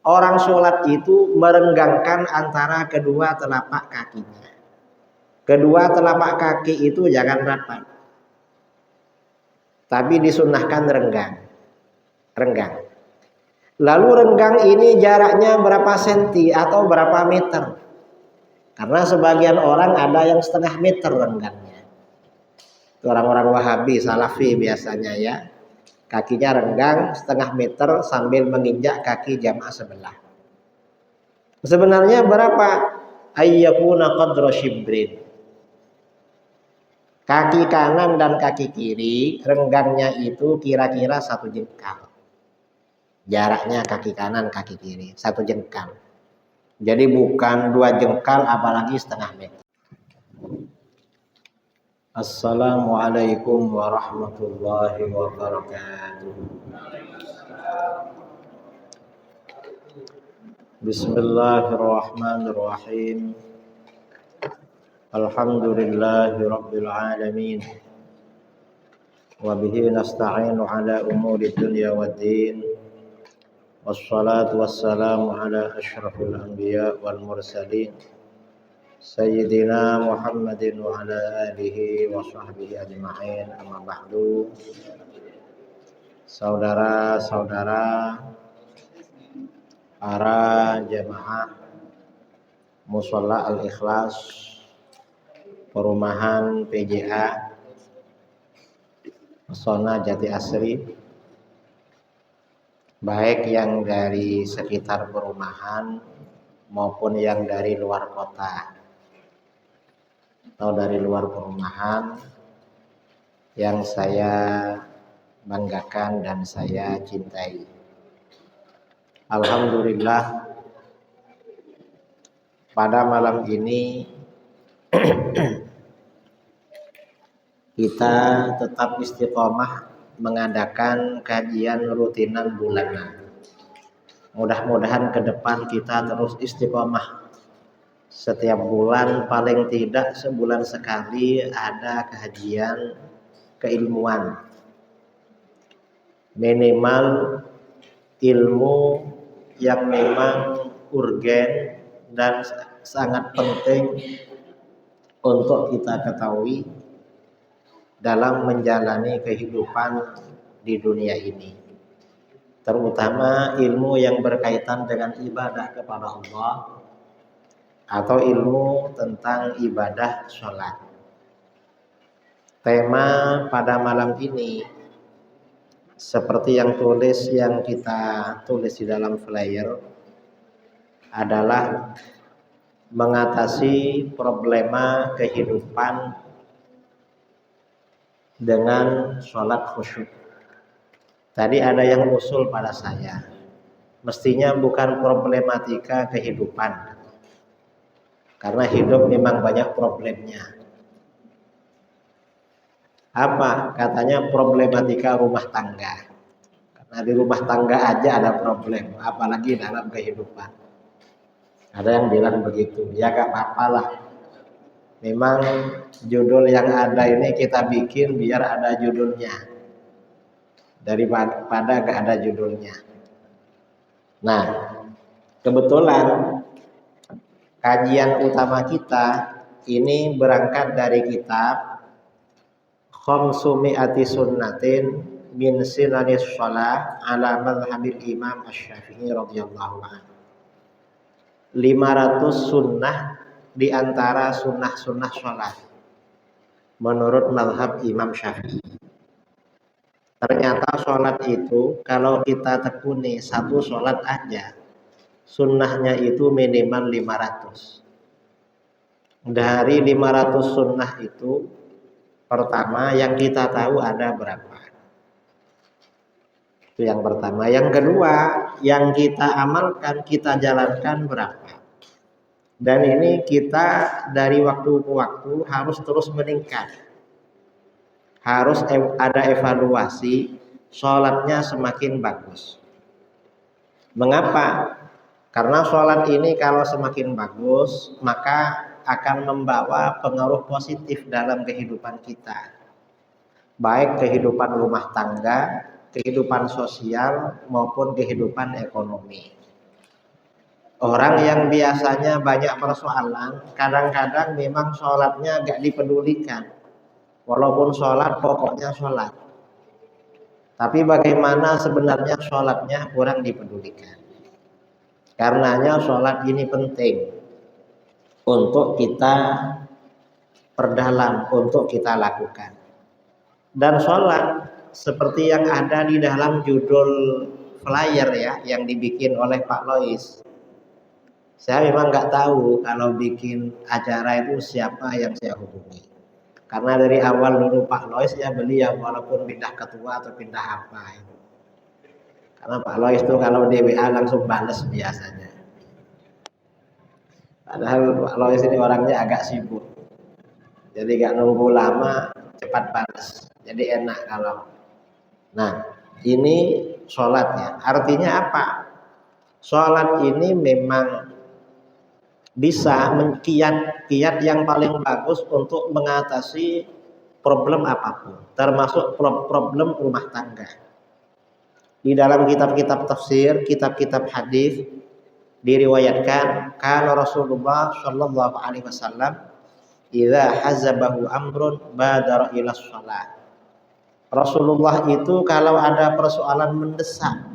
Orang sholat itu merenggangkan antara kedua telapak kakinya. Kedua telapak kaki itu jangan rapat, tapi disunnahkan renggang. Lalu renggang ini jaraknya berapa senti atau berapa meter? Karena sebagian orang ada yang setengah meter renggangnya. Orang-orang Wahabi, Salafi biasanya ya. Kakinya renggang setengah meter sambil menginjak kaki jamaah sebelah. Sebenarnya berapa? Ayyakuna qadra shibrin. Kaki kanan dan kaki kiri renggangnya itu kira-kira 1 jengkal. Jaraknya kaki kanan kaki kiri 1 jengkal. Jadi bukan 2 jengkal apalagi setengah meter. Assalamualaikum warahmatullahi wabarakatuh. Bismillahirrahmanirrahim. Alhamdulillahi rabbil alamin. Wa bihi nasta'inu ala umuri dunya waddin. Wassalatu wassalamu ala asyrafil anbiya wal mursalin Sayyidina Muhammadin wa ala alihi wa sahbihi ajma'in. Amma ba'du. Saudara-saudara para jemaah Musholla Al-Ikhlas Perumahan PJA Pesona Jati Asri, baik yang dari sekitar perumahan maupun yang dari luar kota atau dari luar perumahan, yang saya banggakan dan saya cintai. Alhamdulillah, pada malam ini kita tetap istiqomah mengadakan kajian rutinan bulanan. Mudah-mudahan ke depan kita terus istiqomah. Setiap bulan paling tidak sebulan sekali ada kajian keilmuan. Minimal ilmu yang memang urgen dan sangat penting untuk kita ketahui dalam menjalani kehidupan di dunia ini, terutama ilmu yang berkaitan dengan ibadah kepada Allah atau ilmu tentang ibadah sholat. Tema pada malam ini seperti yang kita tulis di dalam flyer adalah mengatasi problema kehidupan dengan sholat khusyuk. Tadi ada yang usul pada saya, mestinya bukan problematika kehidupan, karena hidup memang banyak problemnya. Apa? Katanya problematika rumah tangga. Karena di rumah tangga aja ada problem, apalagi dalam kehidupan. Ada yang bilang begitu. Ya gak apa-apa lah. Memang judul yang ada ini kita bikin biar ada judulnya, daripada gak ada judulnya. Nah, kebetulan kajian utama kita ini berangkat dari kitab Khamsumi'ati Sunnatin min Sinanis Shalah ala Madhabil Imam Asy-Syafi'i radhiyallahu anhu. 500 sunnah di antara sunnah-sunnah sholat menurut mazhab Imam Syafi'i. Ternyata sholat itu kalau kita tekuni satu sholat aja, sunnahnya itu minimal 500. Dari 500 sunnah itu, pertama yang kita tahu ada berapa? Itu yang pertama. Yang kedua, yang kita amalkan, kita jalankan berapa? Dan ini kita dari waktu ke waktu harus terus meningkat. Harus ada evaluasi, sholatnya semakin bagus. Mengapa? Karena sholat ini kalau semakin bagus, maka akan membawa pengaruh positif dalam kehidupan kita. Baik kehidupan rumah tangga, kehidupan sosial, maupun kehidupan ekonomi. Orang yang biasanya banyak persoalan, kadang-kadang memang sholatnya gak dipedulikan. Walaupun sholat, pokoknya sholat. Tapi bagaimana sebenarnya sholatnya kurang dipedulikan. Karenanya sholat ini penting untuk kita perdalam, untuk kita lakukan. Dan sholat seperti yang ada di dalam judul flyer ya, yang dibikin oleh Pak Lois. Saya memang nggak tahu kalau bikin acara itu siapa yang saya hubungi. Karena dari awal dulu Pak Lois ya beliau, walaupun pindah ketua atau pindah apa itu. Karena Pak Lois itu kalau di WA langsung balas biasanya. Padahal Pak Lois ini orangnya agak sibuk. Jadi nggak nunggu lama, cepat balas. Jadi enak kalau. Nah, ini sholat ya. Artinya apa? Sholat ini memang bisa kiat yang paling bagus untuk mengatasi problem apapun, termasuk problem rumah tangga. Di dalam kitab-kitab tafsir, kitab-kitab hadis diriwayatkan kalau Rasulullah Shallallahu Alaihi Wasallam idza hazabahu amrun badara ila shalah. Rasulullah itu kalau ada persoalan mendesak,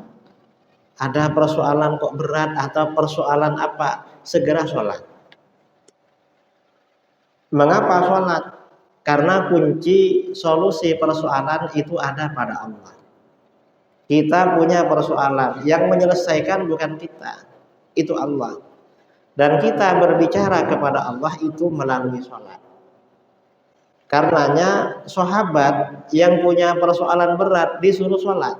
ada persoalan kok berat atau persoalan apa, segera sholat. Mengapa sholat? Karena kunci solusi persoalan itu ada pada Allah. Kita punya persoalan, yang menyelesaikan bukan kita, itu Allah. Dan kita berbicara kepada Allah itu melalui sholat. Karenanya sahabat yang punya persoalan berat disuruh sholat.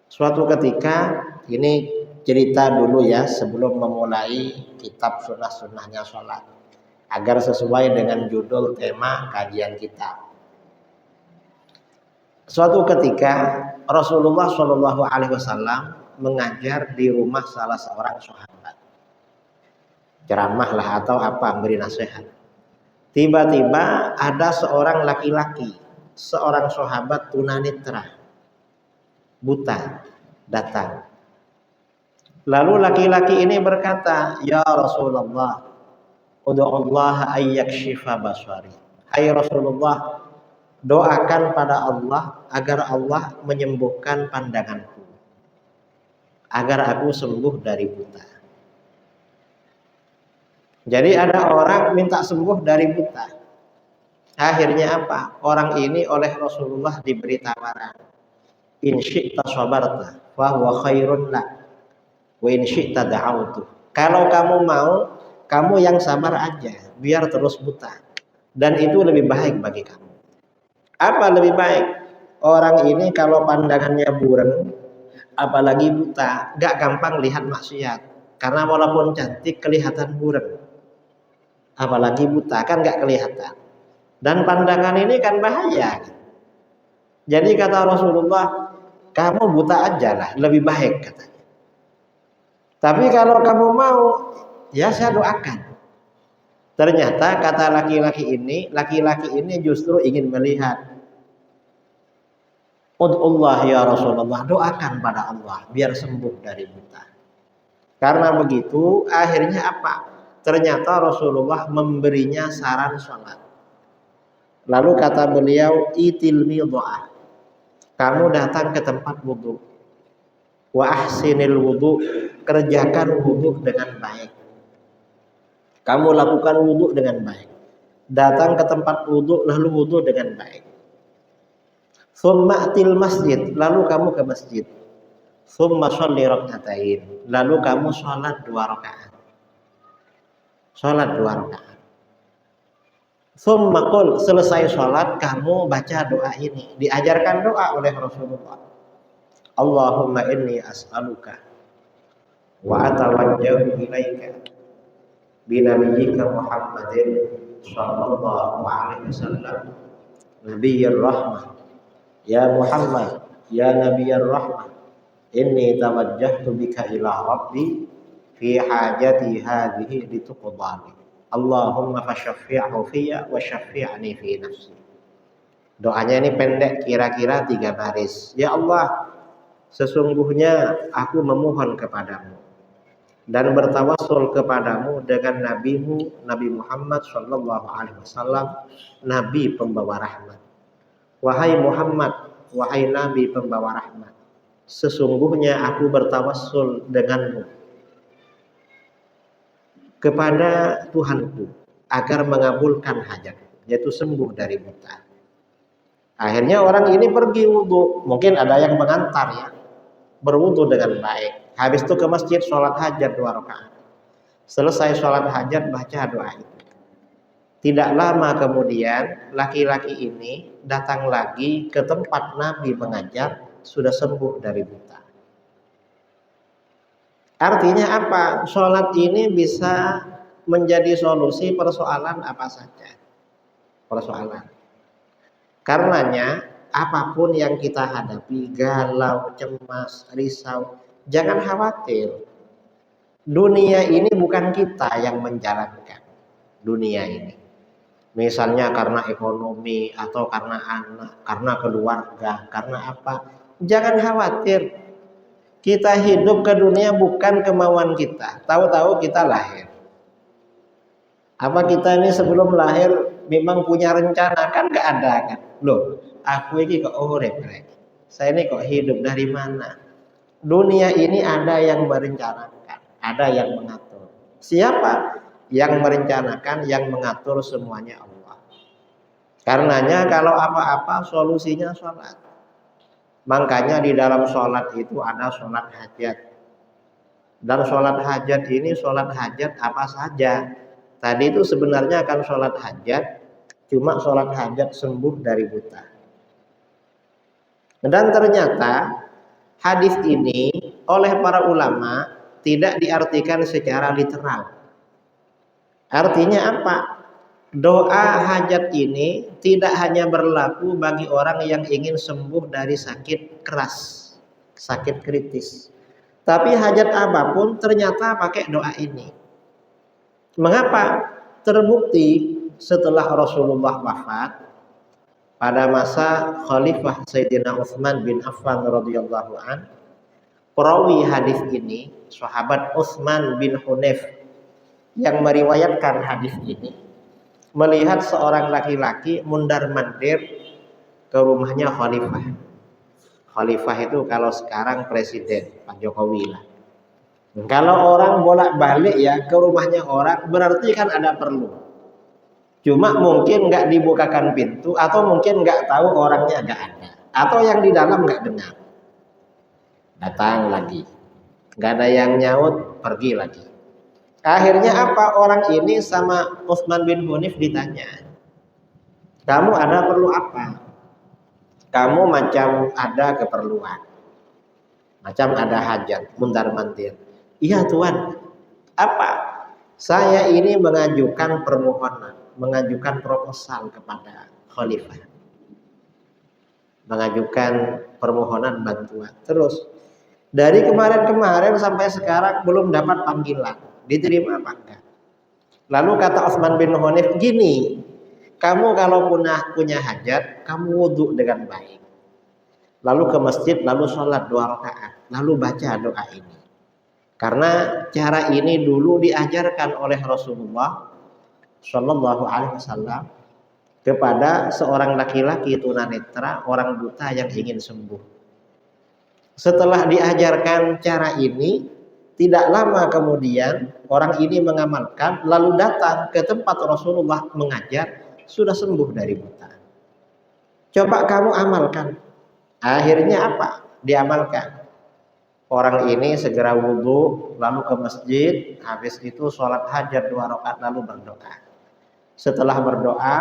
Suatu ketika, ini cerita dulu ya sebelum memulai kitab sunnah-sunnahnya sholat, agar sesuai dengan judul tema kajian kita. Suatu ketika Rasulullah Shallallahu Alaihi Wasallam mengajar di rumah salah seorang sahabat, ceramah lah atau apa, beri nasihat. Tiba-tiba ada seorang laki-laki, seorang sahabat tunanetra, buta, datang. Lalu laki-laki ini berkata, ya Rasulullah, ud'ullaha ayyakshifa basari. Hai Rasulullah, doakan pada Allah agar Allah menyembuhkan pandanganku, agar aku sembuh dari buta. Jadi ada orang minta sembuh dari buta. Akhirnya apa? Orang ini oleh Rasulullah diberi tawaran, in syi'ta sabarta wa huwa khairun lak wa in syi'ta da'autu. Kalau kamu mau, kamu yang sabar aja, biar terus buta, dan itu lebih baik bagi kamu. Apa lebih baik? Orang ini kalau pandangannya burem, apalagi buta, gak gampang lihat maksiat. Karena walaupun cantik kelihatan burem, apalagi buta kan gak kelihatan. Dan pandangan ini kan bahaya. Jadi kata Rasulullah, kamu buta aja lah, lebih baik katanya. Tapi kalau kamu mau, ya saya doakan. Ternyata kata laki-laki ini justru ingin melihat. Ud'ullah ya Rasulullah, doakan pada Allah biar sembuh dari buta. Karena begitu, akhirnya apa? Ternyata Rasulullah memberinya saran sholat. Lalu kata beliau, itil midha'ah, kamu datang ke tempat wudhu, wa ahsinil wudhu, kerjakan wudhu dengan baik. Kamu lakukan wudhu dengan baik. Datang ke tempat wudhu, lalu wudhu dengan baik. Tsumma atil masjid, lalu kamu ke masjid. Tsumma sholli raka'atain, lalu kamu sholat 2 rakaat. Sholat 2 rakaat. Tsumma qul, selesai sholat kamu baca doa ini. Diajarkan doa oleh Rasulullah. Allahumma inni as'aluka wa atawajjahu ilaika binabiyyika Muhammadin sallallahu alaihi wasallam nabiyyir rahmah. Ya Muhammad, ya Nabiyyur Rahmah, inni tawajjahtu bika ila Rabbi fi hajati hadhihi lituqdali. Allahumma fashaffi'hu fiyya wa syaffi'ni fi nafsi. Doanya ini pendek, kira-kira 3 baris. Ya Allah, sesungguhnya aku memohon kepadamu dan bertawassul kepadamu dengan nabimu Nabi Muhammad sallallahu alaihi wasallam, nabi pembawa rahmat. Wahai Muhammad, wahai nabi pembawa rahmat, sesungguhnya aku bertawassul denganmu kepada Tuhanku agar mengabulkan hajatku, yaitu sembuh dari buta. Akhirnya orang ini pergi wudhu, mungkin ada yang mengantar ya, berwudhu dengan baik. Habis itu ke masjid sholat hajat 2 rakaat. Selesai sholat hajat baca doa itu. Tidak lama kemudian laki-laki ini datang lagi ke tempat Nabi mengajar, sudah sembuh dari buta. Artinya apa? Sholat ini bisa menjadi solusi persoalan apa saja. Persoalan. Karenanya apapun yang kita hadapi, galau, cemas, risau, jangan khawatir. Dunia ini bukan kita yang menjalankan dunia ini. Misalnya karena ekonomi atau karena anak, karena keluarga, karena apa. Jangan khawatir. Kita hidup ke dunia bukan kemauan kita. Tahu-tahu kita lahir. Apa kita ini sebelum lahir memang punya rencana? Kan gak ada kan. Loh, aku ini kok urip. Saya ini kok hidup dari mana? Dunia ini ada yang merencanakan, ada yang mengatur. Siapa? Yang merencanakan, yang mengatur semuanya Allah. Karenanya kalau apa-apa solusinya sholat. Makanya di dalam sholat itu ada sholat hajat. Dan sholat hajat ini sholat hajat apa saja. Tadi itu sebenarnya akan sholat hajat, cuma sholat hajat sembuh dari buta. Dan ternyata hadis ini oleh para ulama tidak diartikan secara literal. Artinya apa? Doa hajat ini tidak hanya berlaku bagi orang yang ingin sembuh dari sakit keras, sakit kritis. Tapi hajat apapun ternyata pakai doa ini. Mengapa? Terbukti setelah Rasulullah wafat pada masa Khalifah Sayyidina Utsman bin Affan radhiyallahu an, perawi hadis ini sahabat Utsman bin Hunayf yang meriwayatkan hadis ini melihat seorang laki-laki mundar-mandir ke rumahnya khalifah. Khalifah itu kalau sekarang presiden, Pak Jokowi lah. Kalau orang bolak-balik ya ke rumahnya orang, berarti kan ada perlu. Cuma mungkin nggak dibukakan pintu, atau mungkin nggak tahu orangnya nggak ada, atau yang di dalam nggak dengar. Datang lagi, nggak ada yang nyaut, pergi lagi. Akhirnya apa? Orang ini sama Utsman bin Hunayf ditanya, kamu ada perlu apa? Kamu macam ada keperluan, macam ada hajat, mundar-mandir. Iya Tuan. Apa? Saya ini mengajukan permohonan, mengajukan proposal kepada khalifah, mengajukan permohonan bantuan. Terus dari kemarin-kemarin sampai sekarang belum dapat panggilan. Diterima apa enggak? Lalu kata Utsman bin Hunayf, gini, kamu kalau punya hajat, kamu wudhu dengan baik. Lalu ke masjid, lalu sholat 2 rakaat, lalu baca doa ini. Karena cara ini dulu diajarkan oleh Rasulullah Shallallahu Alaihi Wasallam kepada seorang laki-laki tunanetra, orang buta yang ingin sembuh. Setelah diajarkan cara ini, tidak lama kemudian orang ini mengamalkan, lalu datang ke tempat Rasulullah mengajar, sudah sembuh dari buta. Coba kamu amalkan. Akhirnya apa? Diamalkan. Orang ini segera wudhu, lalu ke masjid, habis itu sholat hajat 2 rakaat, lalu berdoa. Setelah berdoa,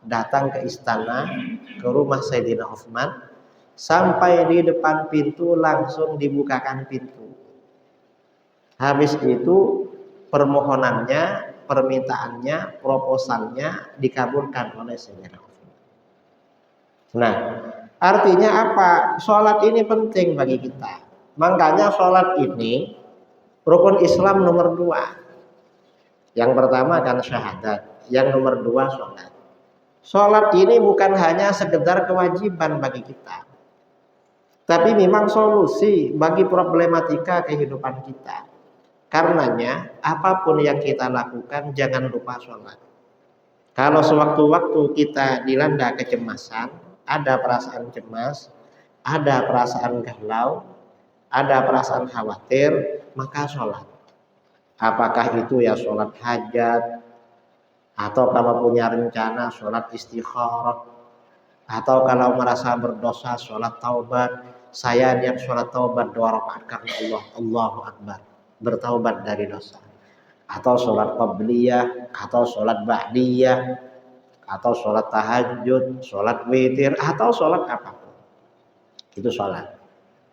datang ke istana, ke rumah Sayyidina Utsman, sampai di depan pintu langsung dibukakan pintu. Habis itu permohonannya, permintaannya, proposalnya dikabulkan oleh Sayyidina Utsman. Nah, artinya apa? Sholat ini penting bagi kita. Makanya sholat ini rukun Islam nomor 2. Yang pertama kan syahadat, yang nomor 2 sholat. Sholat ini bukan hanya sekedar kewajiban bagi kita, tapi memang solusi bagi problematika kehidupan kita. Karenanya apapun yang kita lakukan jangan lupa sholat. Kalau sewaktu-waktu kita dilanda kecemasan, ada perasaan cemas, ada perasaan galau, ada perasaan khawatir, maka sholat. Apakah itu ya sholat hajat, atau kalau punya rencana sholat istikharah, atau kalau merasa berdosa sholat taubat. Saya niat sholat taubat 2 rakaat karena Allah, Allahu Akbar, bertaubat dari dosa. Atau sholat qabliyah, atau sholat ba'diyah, atau sholat tahajud, sholat witir, atau sholat apapun. Itu sholat.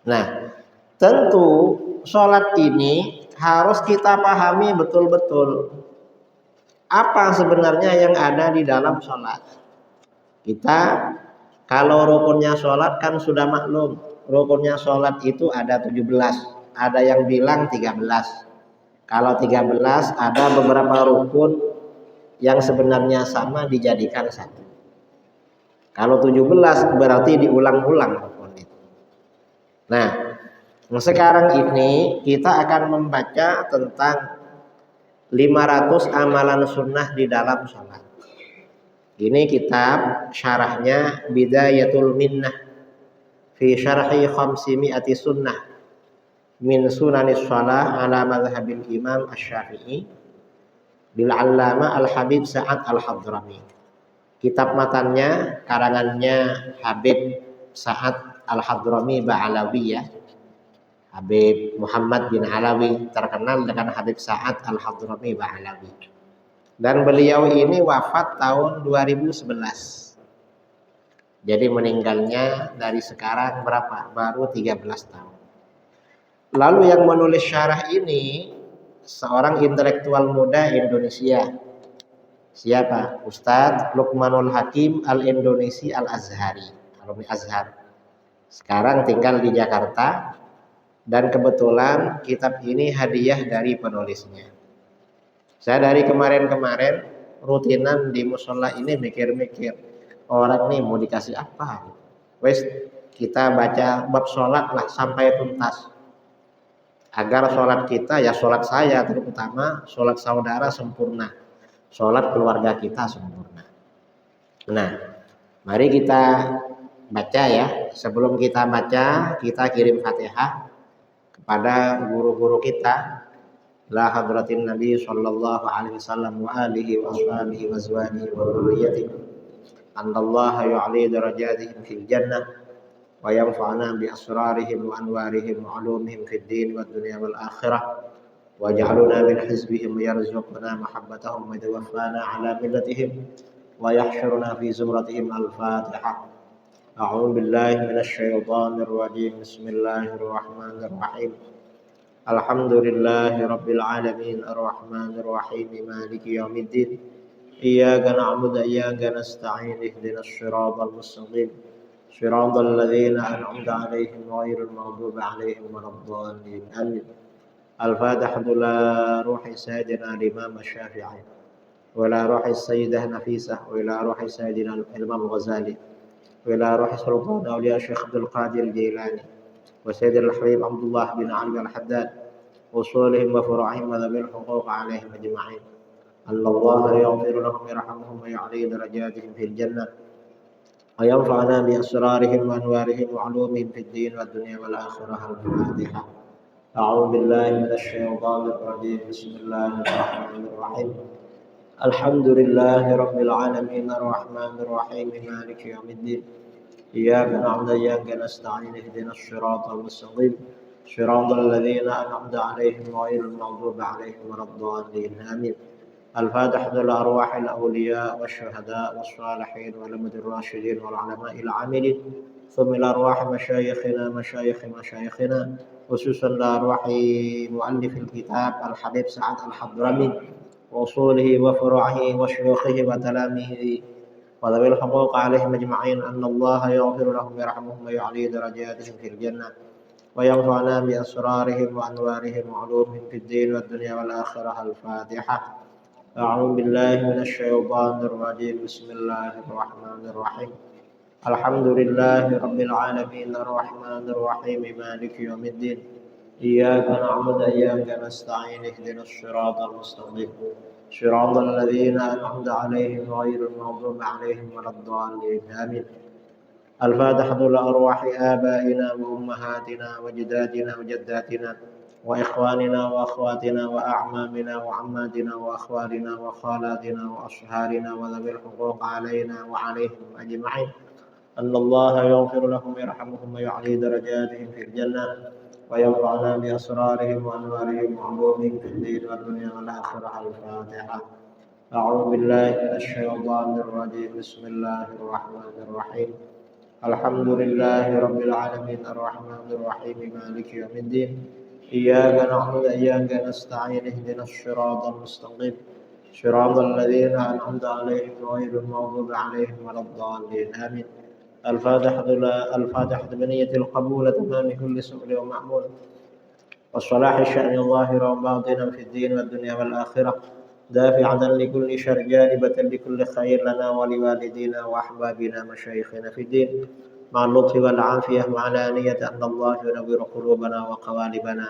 Nah, tentu sholat ini harus kita pahami betul-betul apa sebenarnya yang ada di dalam sholat. Kita kalau rukunnya sholat kan sudah maklum. Rukunnya sholat itu ada 17. Ada yang bilang 13. Kalau 13 ada beberapa rukun yang sebenarnya sama dijadikan satu. Kalau 17 berarti diulang-ulang rukun itu. Nah, sekarang ini kita akan membaca tentang 500 amalan sunnah di dalam sholat. Ini kitab syarahnya Bidayatul Minnah fi syarhi 500 sunnah min sunanis shalah ala madhhabil imam asy-Syafi'i bil 'allama Al-Habib Sa'ad Al-Hadrami. Kitab matannya karangannya Habib Sa'ad Al-Hadrami Ba'alawi ya. Habib Muhammad bin Alawi terkenal dengan Habib Sa'ad Al-Hadrami Ba'alawi. Dan beliau ini wafat tahun 2011. Jadi meninggalnya dari sekarang berapa? Baru 13 tahun. Lalu yang menulis syarah ini seorang intelektual muda Indonesia. Siapa? Ustadz Luqmanul Hakim Al-Indonesi Al-Azhari, alumni Azhar. Sekarang tinggal di Jakarta dan kebetulan kitab ini hadiah dari penulisnya. Saya dari kemarin-kemarin rutinan di musola ini mikir-mikir orang nih mau dikasih apa. Wes kita baca bab sholat lah sampai tuntas. Agar sholat kita ya sholat saya terutama sholat saudara sempurna. Sholat keluarga kita sempurna. Nah, mari kita baca ya. Sebelum kita baca, kita kirim Fatihah kepada guru-guru kita. La hadratin Nabi sallallahu alaihi wasallam wa alihi wa ashabihi wa azwajihi wa dhurriyyatihi. Anallaha yu'li darajatihim fil jannah wa yanfa'una bi asrarihim wa anwarihim wa 'ulumihim fid din wad dunya wal akhirah. Waj'alna min hizbihim yarzuqna mahabbatahum wa tawaffana 'ala millatihim wa yahsyuruna fi zumratihim. Al-Fatihah. A'udzu billahi minasy syaithanir rajim. Bismillahirrahmanirrahim. Alhamdulillahi rabbil alamin arrahmanir rahim maliki yaumiddin. Iyyaka na'budu wa iyyaka nasta'in ihdinas siratal mustaqim. Siratal ladzina an'amta 'alaihim ghairil maghdubi 'alaihim waladdallin. Amin. Al-Fatihah. La ruhi sayyidina al-Imam Asy-Syafi'i wa la ruhi sayyidah Nafisah wa la ruhi sayyidina al-Imam Ghazali wa la ruhi sultan awliya Syekh Abdul Qadir Jailani وسيد الحبيب عبد الله بن علي الحداد وصولهم وفروعهم وذوي الحقوق عليهم أجمعين. أن الله يغفر لهم ويرحمهم ويعلي درجاتهم في الجنة وينفعنا بأسرارهم وأنوارهم وعلومهم في الدين والدنيا والآخرة. الفاتحة. أعوذ بالله من الشيطان الرجيم. بسم الله الرحمن الرحيم. الحمد لله رب العالمين الرحمن الرحيم مالك يوم الدين. إياك نعبد وإياك نستعين اهدنا الصراط المستقيم صراط الذين أنعمت عليهم غير المغضوب عليهم ولا الضالين. آمين. الفاتحة لأرواح الأولياء والشهداء والصالحين والأئمة الراشدين والعلماء العاملين ثم لأرواح مشايخنا خصوصا لأرواح مؤلف الكتاب الحبيب سعد الحضرمي وأصوله وفروعه وشيوخه وتلاميذه وذوي الحقوق عليهم أجمعين. أن الله يغفر لهم ويرحمهم ويعلي درجاتهم في الجنة وينفعنا بأسرارهم وأنوارهم وعلومهم في الدين والدنيا والآخرة. الفاتحة. أعوذ بالله من الشيطان الرجيم. بسم الله الرحمن الرحيم. الحمد لله رب العالمين الرحمن الرحيم مالك يوم الدين. إياك نعبد وإياك نستعين اهدنا الصراط المستقيم صراط الذين أنعمت عليهم غير المغضوب عليهم ولا الضالين آمين. الفاتحة لأرواح آبائنا وأمهاتنا وجداتنا وجداتنا وإخواننا وأخواتنا وأعمامنا وعماتنا وأخوالنا وخالاتنا وأصهارنا وذوي الحقوق علينا وعليهم أجمعين أن الله يغفر لهم ويرحمهم ويعلي درجاتهم في الجنة وينفعنا بأسرارهم وأنوارهم وعلومهم في الدين والدنيا والآخرة. الفاتحة. أعوذ بالله من الشيطان الرجيم. بسم الله الرحمن الرحيم. الحمد لله رب العالمين الرحمن الرحيم مالك يوم الدين إياك نعبد وإياك نستعين اهدنا الصراط المستقيم صراط الذين أنعمت عليهم غير المغضوب عليهم ولا الضالين آمين. الفاتحة بنية القبول تمام كل سؤل ومعمول وصلاح الشأن ظاهرا وباطنا في الدين والدنيا والآخرة دافعة لكل شر جالبة لكل خير لنا ولوالدينا وأحبابنا مشايخنا في الدين مع اللطف والعافية مع الآنية أن الله ينور قلوبنا وقوالبنا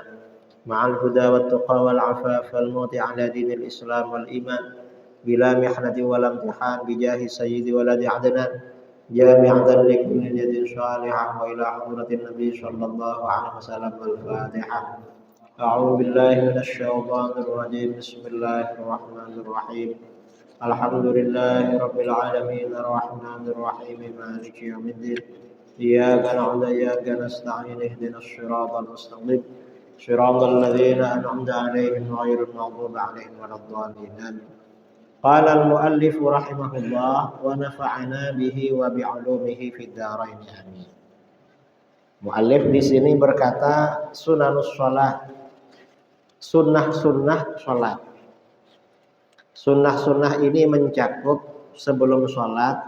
مع الهدى والتقى والعفاف والموت على دين الإسلام والإيمان بلا محنة ولا امتحان بجاه سيد ولد عدنان جامعة لكل يد صالحة وإلى حضرة النبي صلى الله عليه وسلم. الفاتحة. أعوذ بالله من الشيطان الرجيم. بسم الله الرحمن الرحيم. الحمد لله رب العالمين الرحمن الرحيم مالك يوم الدين إياك نعبد وإياك نستعين اهدنا الصراط المستقيم صراط الذين أنعمت عليهم غير المغضوب عليهم ولا الضالين آمين. قال المؤلف رحمه الله ونفعنا به وبعلومه في الدارين آمين. Muallif di sini berkata sunanus sholat, sunnah-sunnah sholat. Sunnah-sunnah ini mencakup sebelum sholat,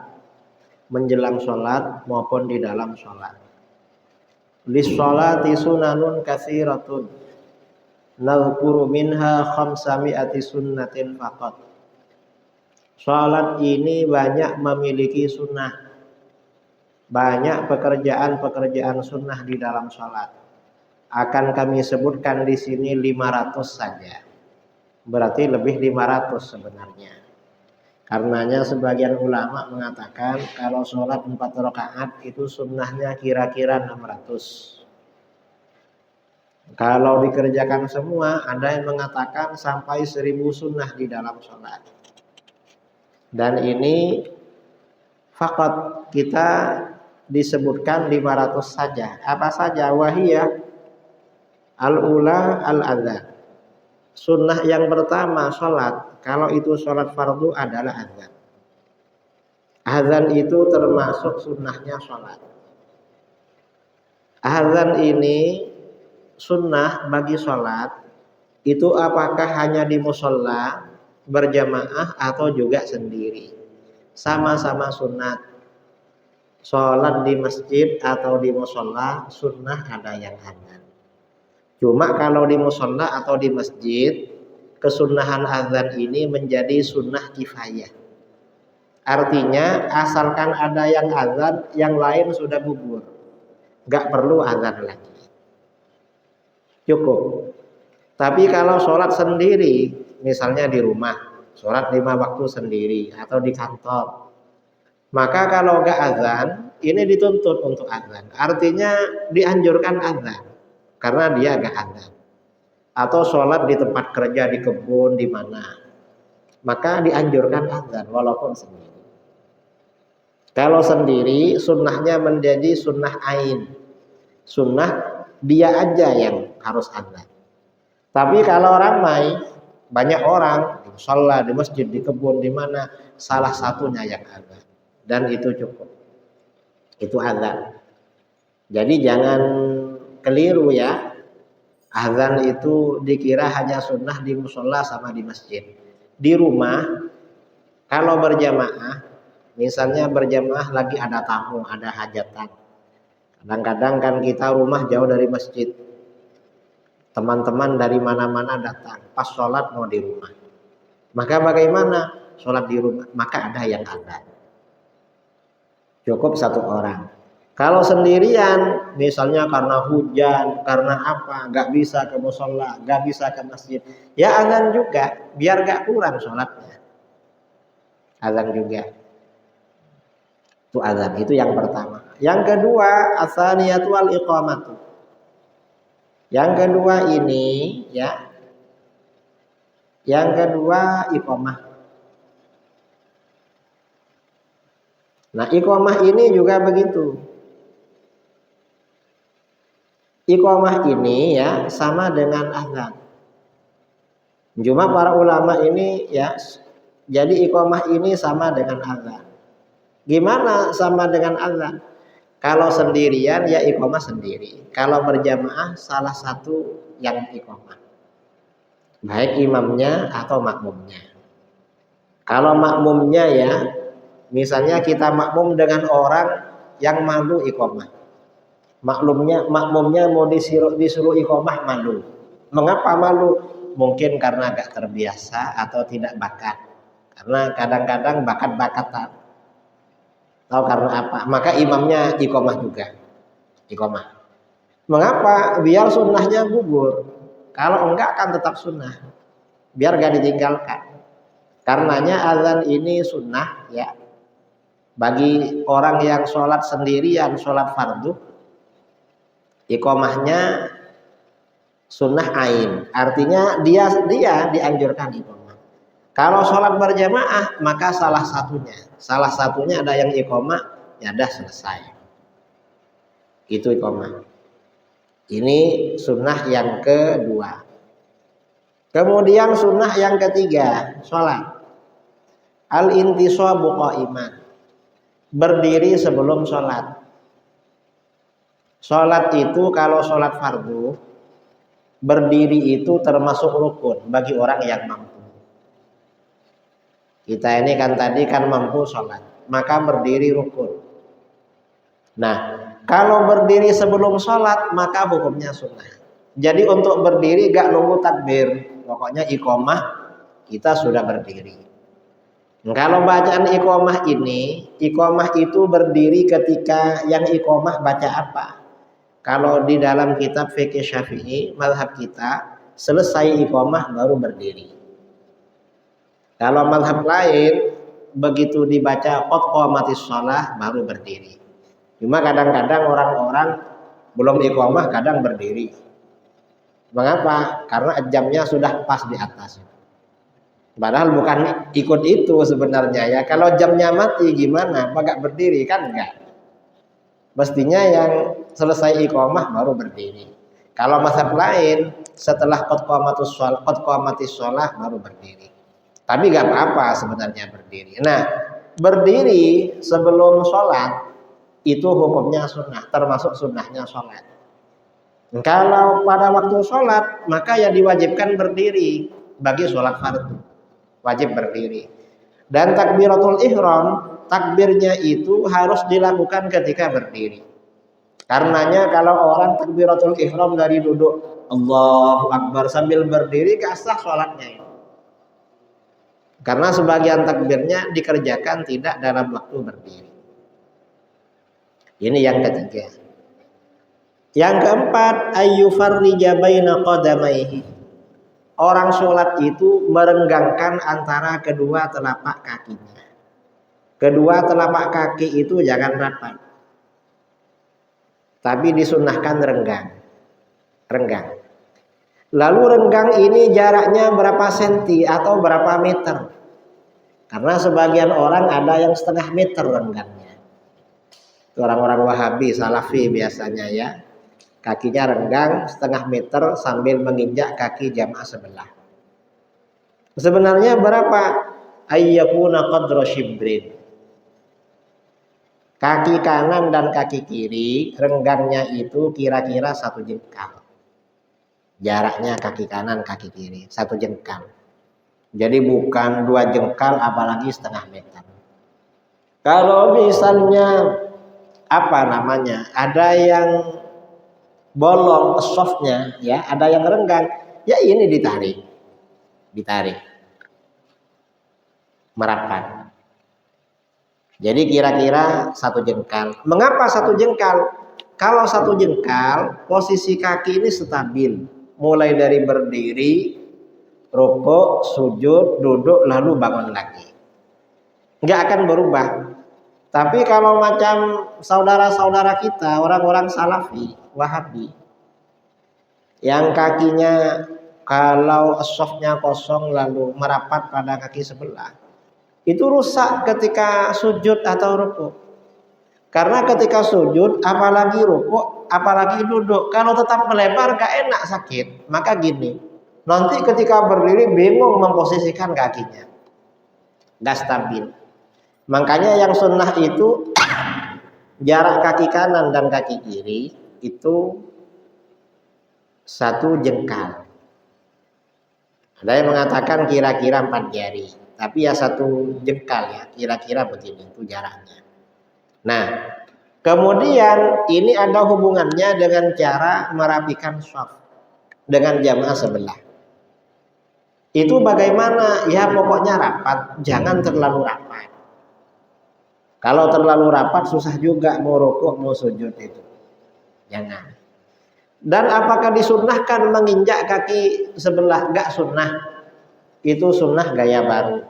menjelang sholat maupun di dalam sholat. Lis-sholati sunanun katsiratun nadhkuru minha khamsami'ati sunnatin faqat. Sholat ini banyak memiliki sunnah, banyak pekerjaan-pekerjaan sunnah di dalam sholat. Akan kami sebutkan di sini 500 saja. Berarti lebih 500 sebenarnya. Karenanya sebagian ulama mengatakan kalau sholat 4 rakaat itu sunnahnya kira-kira 600. Kalau dikerjakan semua ada yang mengatakan sampai 1000 sunnah di dalam sholat. Dan ini fakat kita disebutkan 500 saja. Apa saja? Wahiyah al-ula al-adzan. Sunnah yang pertama sholat, kalau itu sholat fardu adalah adzan. Adzan itu termasuk sunnahnya sholat. Adzan ini sunnah bagi sholat. Itu apakah hanya di musola berjamaah atau juga sendiri? Sama-sama sunnah. Sholat di masjid atau di musola sunnah ada yang adzan. Cuma kalau di musola atau di masjid, kesunnahan azan ini menjadi sunnah kifayah. Artinya asalkan ada yang azan, yang lain sudah gugur. Gak perlu azan lagi. Cukup. Tapi kalau sholat sendiri, misalnya di rumah, sholat 5 waktu sendiri atau di kantor, maka kalau gak azan, ini dituntut untuk azan. Artinya dianjurkan azan. Karena dia agak azan. Atau sholat di tempat kerja, di kebun, di mana. Maka dianjurkan azan walaupun sendiri. Kalau sendiri sunnahnya menjadi sunnah ain. Sunnah dia aja yang harus azan. Tapi kalau ramai, banyak orang, di sholat, di masjid, di kebun, di mana, salah satunya yang azan. Dan itu cukup. Itu azan. Jadi jangan keliru ya. Azan itu dikira hanya sunnah di musola sama di masjid. Di rumah kalau berjamaah, misalnya berjamaah lagi ada tamu, ada hajatan. Kadang-kadang kan kita rumah jauh dari masjid. Teman-teman dari mana-mana datang, pas sholat mau di rumah. Maka bagaimana? Sholat di rumah, maka ada yang azan. Cukup 1 orang. Kalau sendirian, misalnya karena hujan, karena apa, nggak bisa ke musola, nggak bisa ke masjid, ya azan juga, biar nggak kurang sholatnya. Azan juga, itu azan, itu yang pertama. Yang kedua, asaniyatu wal iqamatu. Yang kedua ini, ya, yang kedua iqamah. Nah, iqamah ini juga begitu. Iqamah ini ya sama dengan azan. Cuma para ulama ini ya, jadi iqamah ini sama dengan azan. Gimana sama dengan azan? Kalau sendirian ya iqamah sendiri. Kalau berjamaah salah satu yang iqamah. Baik imamnya atau makmumnya. Kalau makmumnya ya, misalnya kita makmum dengan orang yang malu iqamah. Makmumnya mau disuruh iqamah malu. Mengapa malu? Mungkin karena agak terbiasa atau tidak bakat. Karena kadang-kadang bakat-bakatan. Tahu karena apa? Maka imamnya iqamah juga. Iqamah. Mengapa? Biar sunnahnya gugur. Kalau enggak kan tetap sunnah. Biar gak ditinggalkan. Karenanya azan ini sunnah ya. Bagi orang yang sholat sendirian, sholat fardu, iqamahnya sunnah ain. Artinya dia dianjurkan iqamah. Kalau sholat berjamaah maka salah satunya ada yang iqamah, ya dah selesai. Itu iqamah. Ini sunnah yang kedua. Kemudian sunnah yang ketiga, sholat. Al-intisabu qa'iman. Berdiri sebelum sholat. Sholat itu kalau sholat fardu, berdiri itu termasuk rukun bagi orang yang mampu. Kita ini kan tadi kan mampu sholat, maka berdiri rukun. Nah, kalau berdiri sebelum sholat maka hukumnya sunnah. Jadi untuk berdiri gak nunggu takbir, pokoknya iqamah kita sudah berdiri. Kalau bacaan iqamah ini, iqamah itu berdiri ketika yang iqamah baca apa? Kalau di dalam kitab fikih Syafi'i, mazhab kita, selesai iqamah baru berdiri. Kalau mazhab lain, begitu dibaca qad qamatis shalah baru berdiri. Cuma kadang-kadang orang-orang belum iqamah kadang berdiri. Mengapa? Karena jamnya sudah pas di atas. Padahal bukan ikut itu sebenarnya ya. Kalau jamnya mati gimana? Apa berdiri kan enggak? Mestinya yang selesai iqamah baru berdiri. Kalau mazhab lain setelah qad qamatis shalah baru berdiri. Tapi enggak apa-apa sebenarnya berdiri. Nah, berdiri sebelum sholat itu hukumnya sunnah, termasuk sunnahnya sholat. Kalau pada waktu sholat maka yang diwajibkan berdiri bagi sholat fardu. Wajib berdiri. Dan takbiratul ihram, takbirnya itu harus dilakukan ketika berdiri. Karenanya kalau orang takbiratul ihram dari duduk Allahu Akbar sambil berdiri gak sah sholatnya itu. Karena sebagian takbirnya dikerjakan tidak dalam waktu berdiri. Ini yang ketiga. Yang keempat, ayyufarrija baina qadamaihi. Orang sholat itu merenggangkan antara kedua telapak kakinya. Kedua telapak kaki itu jangan rapat, tapi disunnahkan renggang. Lalu renggang ini jaraknya berapa senti atau berapa meter? Karena sebagian orang ada yang setengah meter renggangnya. Orang-orang Wahabi, Salafi biasanya ya. Kakinya renggang setengah meter sambil menginjak kaki jamaah sebelah. Sebenarnya berapa? Ayyakuna qadra shibrin. Kaki kanan dan kaki kiri renggangnya itu kira-kira 1 jengkal. Jaraknya kaki kanan kaki kiri 1 jengkal. Jadi bukan 2 jengkal apalagi setengah meter. Kalau misalnya ada yang bolong softnya ya, ada yang renggang, ya ini ditarik merapat. Jadi kira-kira 1 jengkal. Mengapa 1 jengkal? Kalau 1 jengkal, posisi kaki ini stabil. Mulai dari berdiri, rukuk, sujud, duduk, lalu bangun lagi. Nggak akan berubah. Tapi kalau macam saudara-saudara kita, orang-orang salafi, wahabi, yang kakinya kalau softnya kosong lalu merapat pada kaki sebelah, itu rusak ketika sujud atau rukuk. Karena ketika sujud, apalagi rukuk, apalagi duduk, kalau tetap melebar gak enak, sakit. Maka gini, nanti ketika berdiri bingung memposisikan kakinya, gak stabil. Makanya yang sunnah itu jarak kaki kanan dan kaki kiri itu 1 jengkal. Ada yang mengatakan kira-kira 4 jari, tapi ya 1 jengkal ya, kira-kira begini itu jaraknya. Nah, kemudian ini ada hubungannya dengan cara merapikan shaf dengan jamaah sebelah. Itu bagaimana? Ya pokoknya rapat, jangan terlalu rapat. Kalau terlalu rapat susah juga mau rukuk mau sujud itu. Jangan. Dan apakah disunnahkan menginjak kaki sebelah? Enggak sunnah. Itu sunnah gaya baru.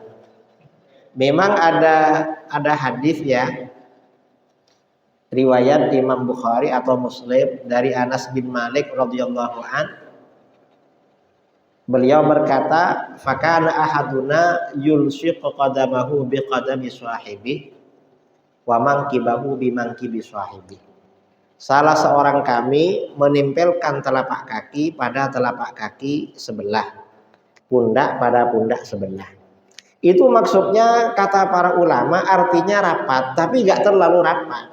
Memang ada hadis ya, riwayat Imam Bukhari atau Muslim dari Anas bin Malik radhiyallahu an. Beliau berkata, "Fakana ahaduna yulshiqu qadamahu biqadami sahibi wa mankibahu bimangkibi sahibi." Salah seorang kami menempelkan telapak kaki pada telapak kaki sebelah, pundak pada pundak sebelah. Itu maksudnya kata para ulama artinya rapat, tapi gak terlalu rapat.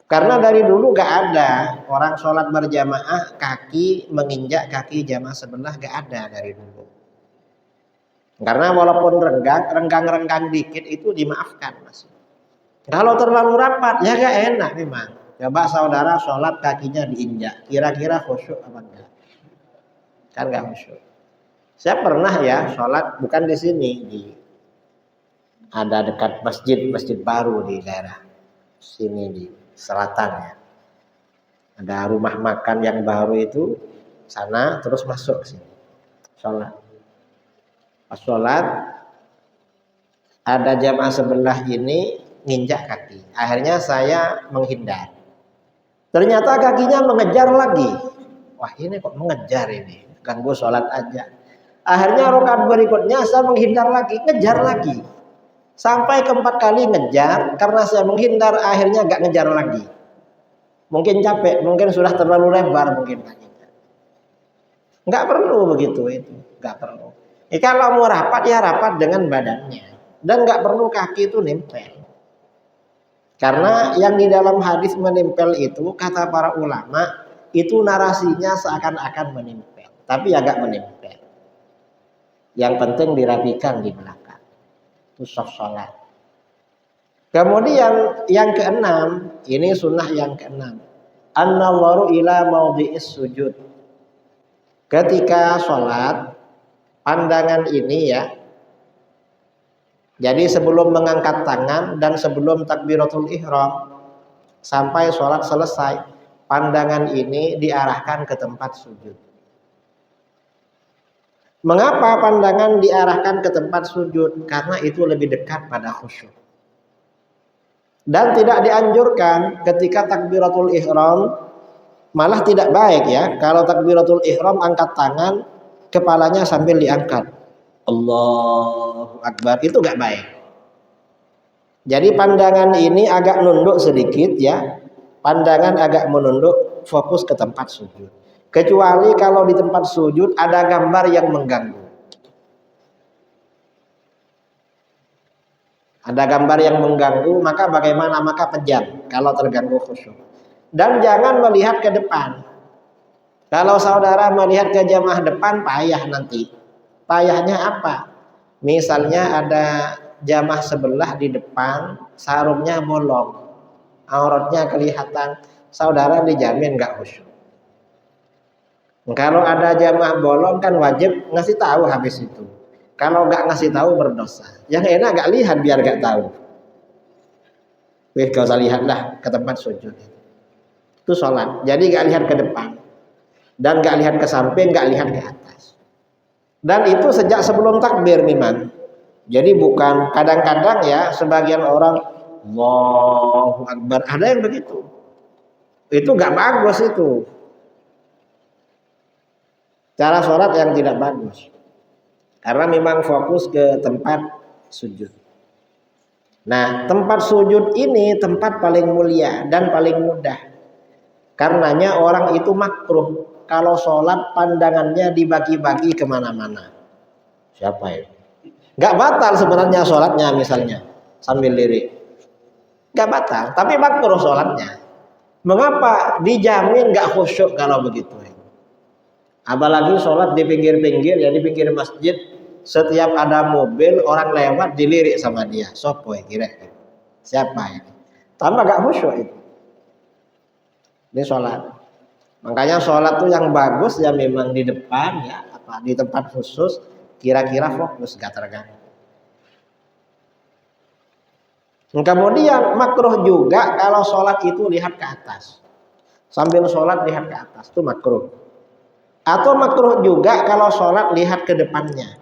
Karena dari dulu gak ada orang sholat berjamaah kaki menginjak kaki jamaah sebelah, gak ada dari dulu. Karena walaupun renggang dikit itu dimaafkan masih. Kalau terlalu rapat ya gak enak memang. Coba saudara sholat kakinya diinjak, kira-kira khusyuk apa enggak? Kan gak khusyuk. Saya pernah ya sholat bukan di sini, ada dekat masjid baru di daerah sini di selatan ya. Ada rumah makan yang baru itu sana, terus masuk sini sholat. Pas sholat ada jamaah sebelah ini nginjak kaki. Akhirnya saya menghindar. Ternyata kakinya mengejar lagi. Wah ini kok mengejar ini, ganggu sholat aja. Akhirnya rakaat berikutnya saya menghindar lagi, ngejar lagi. Sampai keempat kali ngejar, karena saya menghindar akhirnya gak ngejar lagi. Mungkin capek, mungkin sudah terlalu lebar mungkin kakinya. Gak perlu begitu itu, gak perlu. Kalau mau rapat ya rapat dengan badannya. Dan gak perlu kaki itu nempel. Karena yang di dalam hadis menempel itu kata para ulama itu narasinya seakan-akan menempel, tapi agak menempel. Yang penting dirapikan di belakang. Itu shaf sholat. Kemudian yang keenam, ini sunnah yang keenam. An-nawaru ila maudhi'is sujud. Ketika sholat, pandangan ini ya. Jadi sebelum mengangkat tangan dan sebelum takbiratul ihram sampai sholat selesai, pandangan ini diarahkan ke tempat sujud. Mengapa pandangan diarahkan ke tempat sujud? Karena itu lebih dekat pada khusyuk. Dan tidak dianjurkan ketika takbiratul ihram, malah tidak baik ya. Kalau takbiratul ihram angkat tangan, kepalanya sambil diangkat. Allahu Akbar, itu gak baik. Jadi pandangan ini agak nunduk sedikit ya. Pandangan agak menunduk, fokus ke tempat sujud. Kecuali kalau di tempat sujud ada gambar yang mengganggu. Ada gambar yang mengganggu, maka bagaimana? Maka pejam kalau terganggu khusyuk. Dan jangan melihat ke depan. Kalau saudara melihat ke jamaah depan, payah nanti. Payahnya apa? Misalnya ada jamaah sebelah di depan, sarungnya bolong, auratnya kelihatan, saudara dijamin gak khusyuk. Kalau ada jamaah bolong kan wajib ngasih tahu habis itu. Kalau nggak ngasih tahu berdosa. Yang enak nggak lihat biar nggak tahu. Kau usah lihatlah ke tempat sujud. Itu sholat. Jadi nggak lihat ke depan dan nggak lihat ke samping, nggak lihat ke atas. Dan itu sejak sebelum takbir memang. Jadi bukan kadang-kadang ya sebagian orang Allahu Akbar ada yang begitu. Itu nggak bagus itu. Cara sholat yang tidak bagus. Karena memang fokus ke tempat sujud. Nah, tempat sujud ini tempat paling mulia dan paling mudah. Karenanya orang itu makruh kalau sholat pandangannya dibagi-bagi kemana-mana. Siapa ya? Gak batal sebenarnya sholatnya misalnya sambil lirik. Gak batal, tapi makruh sholatnya. Mengapa? Dijamin gak khusyuk kalau begitu. Apalagi sholat di pinggir-pinggir, ya di pinggir masjid, setiap ada mobil orang lewat dilirik sama dia. Sopo ya kira? Siapa ini? Tambah gak khusyuk itu. Ini sholat. Makanya sholat tuh yang bagus ya memang di depan ya, apa di tempat khusus, kira-kira fokus gak terganggu. Kemudian makruh juga kalau sholat itu lihat ke atas. Sambil sholat lihat ke atas itu makruh. Atau makruh juga kalau sholat lihat ke depannya,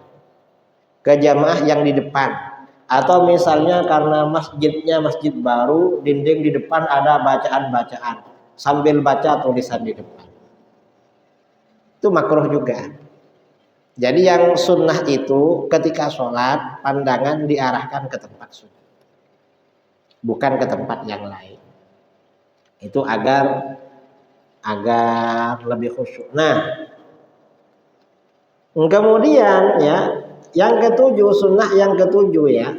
ke jamaah yang di depan. Atau misalnya karena masjidnya masjid baru, dinding di depan ada bacaan-bacaan, sambil baca tulisan di depan. Itu makruh juga. Jadi yang sunnah itu ketika sholat pandangan diarahkan ke tempat sujud, bukan ke tempat yang lain. Itu agar lebih khusyuk. Nah, kemudian ya, yang ketujuh, sunnah yang ketujuh ya,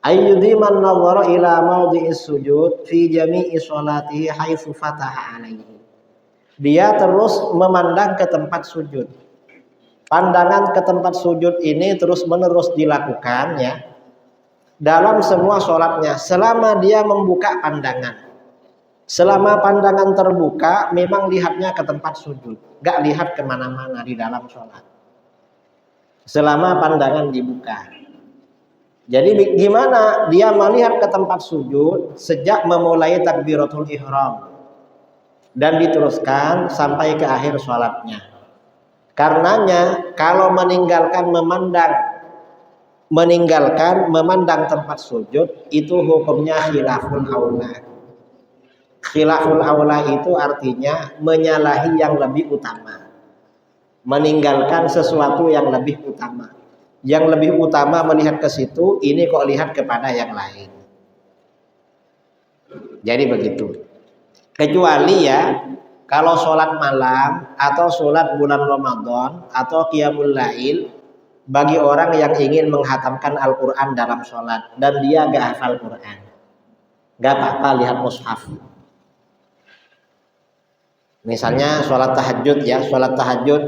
ayyudiman nawwara ila maudhi'is sujud fi jami'i sholatihi haitsu fataha alaihi. Dia terus memandang ke tempat sujud. Pandangan ke tempat sujud ini terus menerus dilakukan ya dalam semua sholatnya selama dia membuka pandangan. Selama pandangan terbuka, memang lihatnya ke tempat sujud, gak lihat kemana-mana di dalam sholat. Selama pandangan dibuka. Jadi gimana dia melihat ke tempat sujud sejak memulai takbiratul ihram dan diteruskan sampai ke akhir sholatnya. Karenanya kalau meninggalkan memandang tempat sujud itu hukumnya khilaful aula. Khilaful aula itu artinya menyalahi yang lebih utama, meninggalkan sesuatu yang lebih utama. Yang lebih utama melihat ke situ, ini kok lihat kepada yang lain. Jadi begitu. Kecuali ya kalau sholat malam atau sholat bulan Ramadan atau qiyamul lail bagi orang yang ingin menghatamkan Al-Quran dalam sholat dan dia gak hafal Quran, gak apa-apa lihat mushaf. Misalnya sholat tahajud ya, sholat tahajud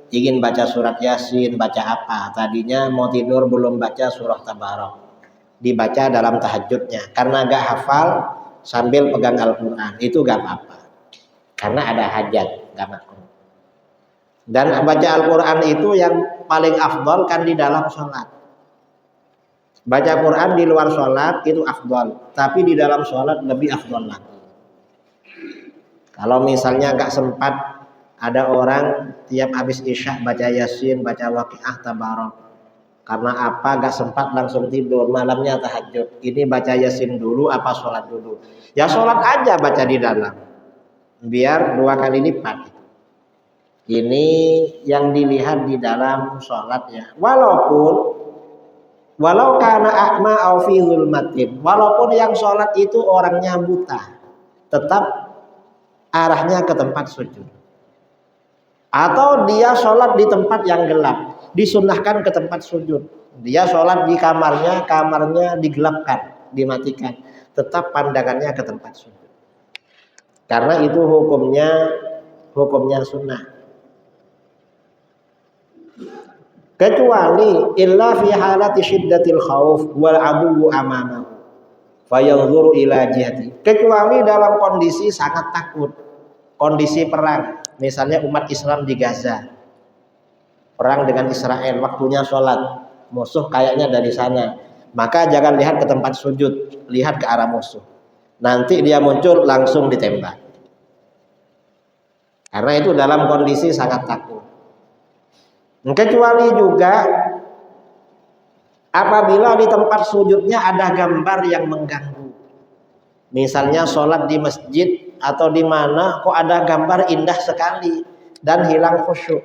ingin baca surat Yasin, baca apa? Tadinya mau tidur belum baca surah Tabarok, dibaca dalam tahajudnya. Karena gak hafal sambil pegang Al-Quran, itu gak apa-apa. Karena ada hajat, gak makruh. Dan baca Al-Quran itu yang paling afdol kan di dalam sholat. Baca Quran di luar sholat itu afdol, tapi di dalam sholat lebih afdol lagi. Kalau misalnya gak sempat, ada orang tiap habis isya baca Yasin, baca Waqiah, Tabarok. Karena apa? Gak sempat langsung tidur, malamnya tahajud. Ini baca Yasin dulu apa sholat dulu? Ya sholat aja baca di dalam, biar 2 kali lipat. Ini yang dilihat di dalam sholat ya. Walau kana a'ma au fi zulmatin, walaupun yang sholat itu orangnya buta, tetap arahnya ke tempat sujud. Atau dia sholat di tempat yang gelap, disunnahkan ke tempat sujud. Dia sholat di kamarnya digelapkan, dimatikan, tetap pandangannya ke tempat sujud. Karena itu hukumnya sunnah. Kecuali illa fi halati syiddatil khauf wal aduwwu amamahu fayanzuru ila jihati. Kecuali dalam kondisi sangat takut, kondisi perang, misalnya umat Islam di Gaza, perang dengan Israel, waktunya sholat, musuh kayaknya dari sana, maka jangan lihat ke tempat sujud, lihat ke arah musuh. Nanti dia muncul langsung ditembak. Karena itu dalam kondisi sangat takut. Kecuali juga apabila di tempat sujudnya ada gambar yang mengganggu. Misalnya sholat di masjid atau di mana kok ada gambar indah sekali dan hilang khusyuk.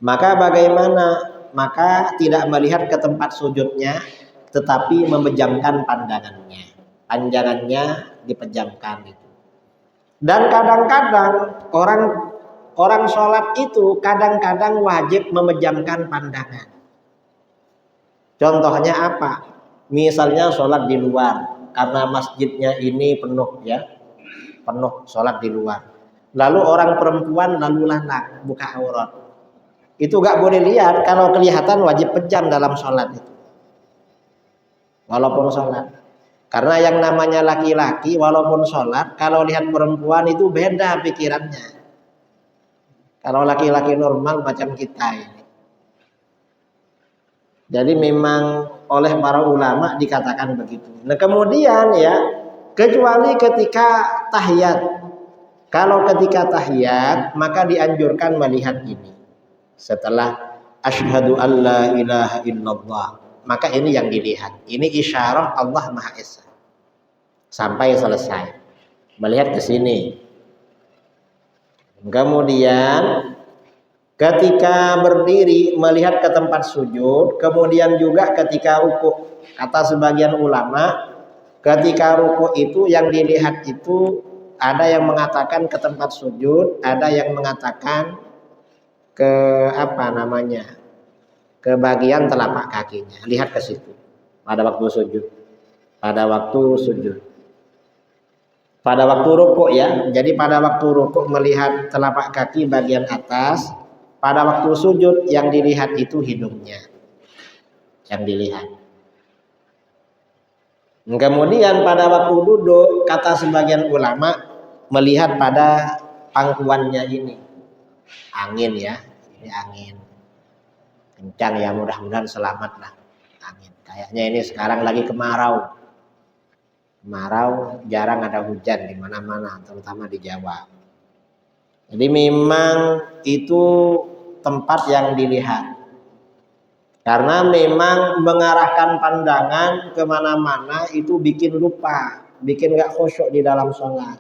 Maka bagaimana? Maka tidak melihat ke tempat sujudnya, tetapi memejamkan pandangannya. Pandangannya dipejamkan itu. Dan kadang-kadang orang sholat itu kadang-kadang wajib memejamkan pandangan. Contohnya apa? Misalnya sholat di luar, karena masjidnya ini penuh ya, penuh sholat di luar. Lalu orang perempuan lalu lalang buka aurat. Itu gak boleh lihat, kalau kelihatan wajib pejam dalam sholat itu. Walaupun sholat. Karena yang namanya laki-laki walaupun sholat, kalau lihat perempuan itu beda pikirannya. Kalau laki-laki normal macam kita ini. Jadi memang oleh para ulama dikatakan begitu. Nah kemudian ya, kecuali ketika tahiyat. Kalau ketika tahiyat maka dianjurkan melihat ini. Setelah asyhadu alla ilaha illallah, maka ini yang dilihat. Ini isyarat Allah Maha Esa. Sampai selesai. Melihat ke sini. Kemudian ketika berdiri melihat ke tempat sujud, kemudian juga ketika ruku. Kata sebagian ulama, ketika ruku itu yang dilihat itu ada yang mengatakan ke tempat sujud, ada yang mengatakan ke ke bagian telapak kakinya. Lihat ke situ pada waktu sujud. Pada waktu sujud. Pada waktu rukuk ya. Jadi pada waktu rukuk melihat telapak kaki bagian atas. Pada waktu sujud yang dilihat itu hidungnya. Yang dilihat. Kemudian pada waktu duduk, kata sebagian ulama, melihat pada pangkuannya ini. Angin ya. Ini angin. Kencang ya, mudah-mudahan selamat lah. Angin. Kayaknya ini sekarang lagi kemarau. Kemarau jarang ada hujan di mana-mana, terutama di Jawa. Jadi memang itu tempat yang dilihat. Karena memang mengarahkan pandangan kemana-mana itu bikin lupa, bikin gak khusyuk di dalam sholat.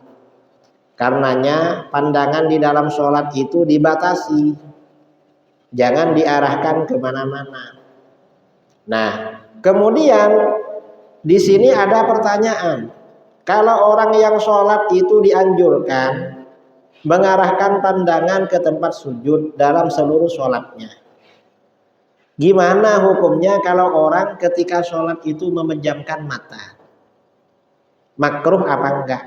Karenanya pandangan di dalam sholat itu dibatasi, jangan diarahkan kemana-mana. Nah, kemudian di sini ada pertanyaan, kalau orang yang sholat itu dianjurkan mengarahkan pandangan ke tempat sujud dalam seluruh sholatnya. Gimana hukumnya kalau orang ketika sholat itu memejamkan mata? Makruh apa enggak?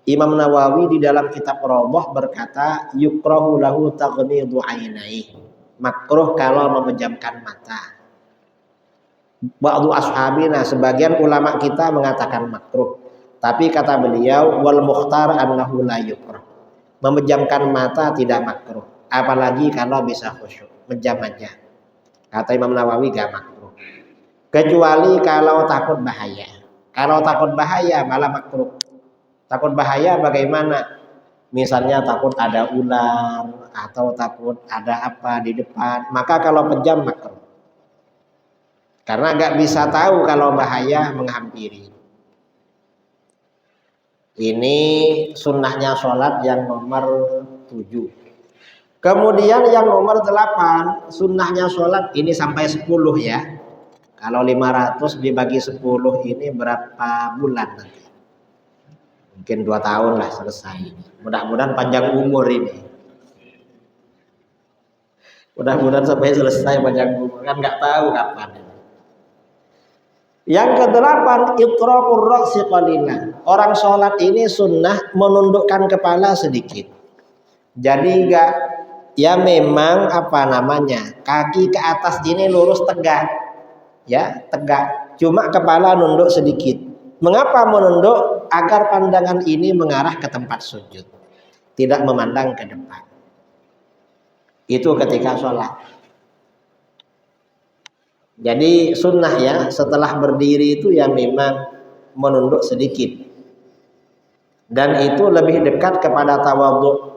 Imam Nawawi di dalam kitab Rawdah berkata, yukrahu lahu taghmidu ainaihi. Makruh kalau memejamkan mata. Ba'du ashabina, sebagian ulama kita mengatakan makruh. Tapi kata beliau, wal mukhtar annahu la yukrah. Memejamkan mata tidak makruh. Apalagi kalau bisa khusyuk. Menjam aja. Kata Imam Nawawi gak makruh. Kecuali kalau takut bahaya. Kalau takut bahaya malah makruh. Takut bahaya bagaimana? Misalnya takut ada ular atau takut ada apa di depan. Maka kalau pejam makruh. Karena gak bisa tahu kalau bahaya menghampiri. Ini sunnahnya sholat yang nomor 7. Kemudian yang nomor 8, sunnahnya sholat ini sampai 10 ya. Kalau 500 dibagi 10 ini berapa bulan nanti? Mungkin 2 tahun lah selesai. Mudah-mudahan panjang umur ini. Mudah-mudahan sampai selesai panjang umur. Kan nggak tahu kapan. Yang ke-8, itraqur ra'si qalilan. Orang sholat ini sunnah menundukkan kepala sedikit. Jadi enggak, ya memang kaki ke atas ini lurus tegak. Ya, tegak. Cuma kepala nunduk sedikit. Mengapa menunduk? Agar pandangan ini mengarah ke tempat sujud. Tidak memandang ke depan. Itu ketika sholat. Jadi sunnah ya, setelah berdiri itu ya memang menunduk sedikit. Dan itu lebih dekat kepada tawadhu,